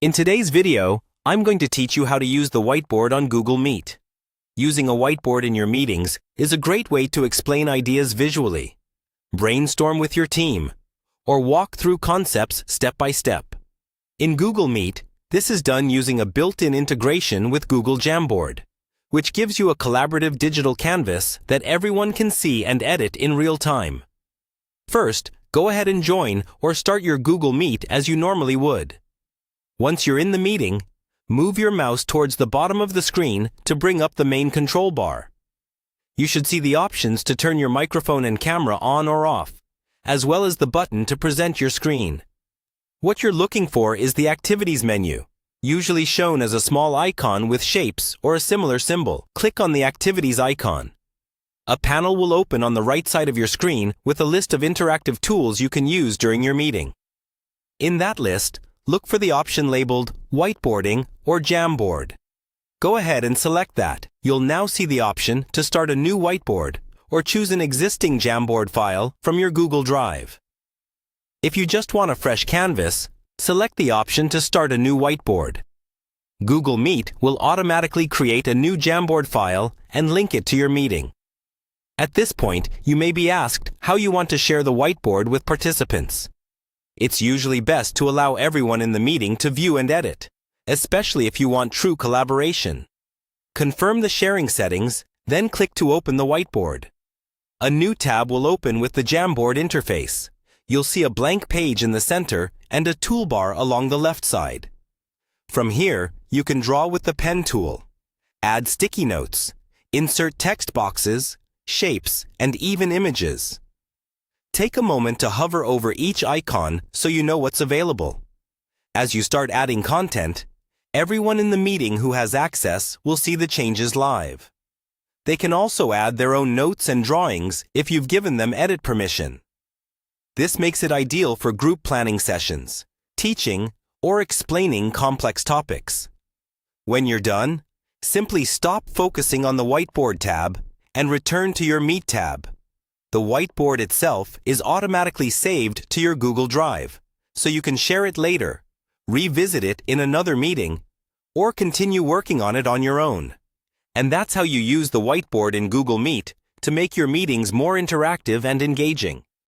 In today's video, I'm going to teach you how to use the whiteboard on Google Meet. Using a whiteboard in your meetings is a great way to explain ideas visually, brainstorm with your team, or walk through concepts step by step. In Google Meet, this is done using a built-in integration with Google Jamboard, which gives you a collaborative digital canvas that everyone can see and edit in real time. First, go ahead and join or start your Google Meet as you normally would. Once you're in the meeting, move your mouse towards the bottom of the screen to bring up the main control bar. You should see the options to turn your microphone and camera on or off, as well as the button to present your screen. What you're looking for is the Activities menu, usually shown as a small icon with shapes or a similar symbol. Click on the Activities icon. A panel will open on the right side of your screen with a list of interactive tools you can use during your meeting. In that list, look for the option labeled Whiteboarding or Jamboard. Go ahead and select that. You'll now see the option to start a new whiteboard or choose an existing Jamboard file from your Google Drive. If you just want a fresh canvas, select the option to start a new whiteboard. Google Meet will automatically create a new Jamboard file and link it to your meeting. At this point, you may be asked how you want to share the whiteboard with participants. It's usually best to allow everyone in the meeting to view and edit, especially if you want true collaboration. Confirm the sharing settings, then click to open the whiteboard. A new tab will open with the Jamboard interface. You'll see a blank page in the center and a toolbar along the left side. From here, you can draw with the pen tool, add sticky notes, insert text boxes, shapes, and even images. Take a moment to hover over each icon so you know what's available. As you start adding content, everyone in the meeting who has access will see the changes live. They can also add their own notes and drawings if you've given them edit permission. This makes it ideal for group planning sessions, teaching, or explaining complex topics. When you're done, simply stop focusing on the Whiteboard tab and return to your Meet tab. The whiteboard itself is automatically saved to your Google Drive, so you can share it later, revisit it in another meeting, or continue working on it on your own. And that's how you use the whiteboard in Google Meet to make your meetings more interactive and engaging.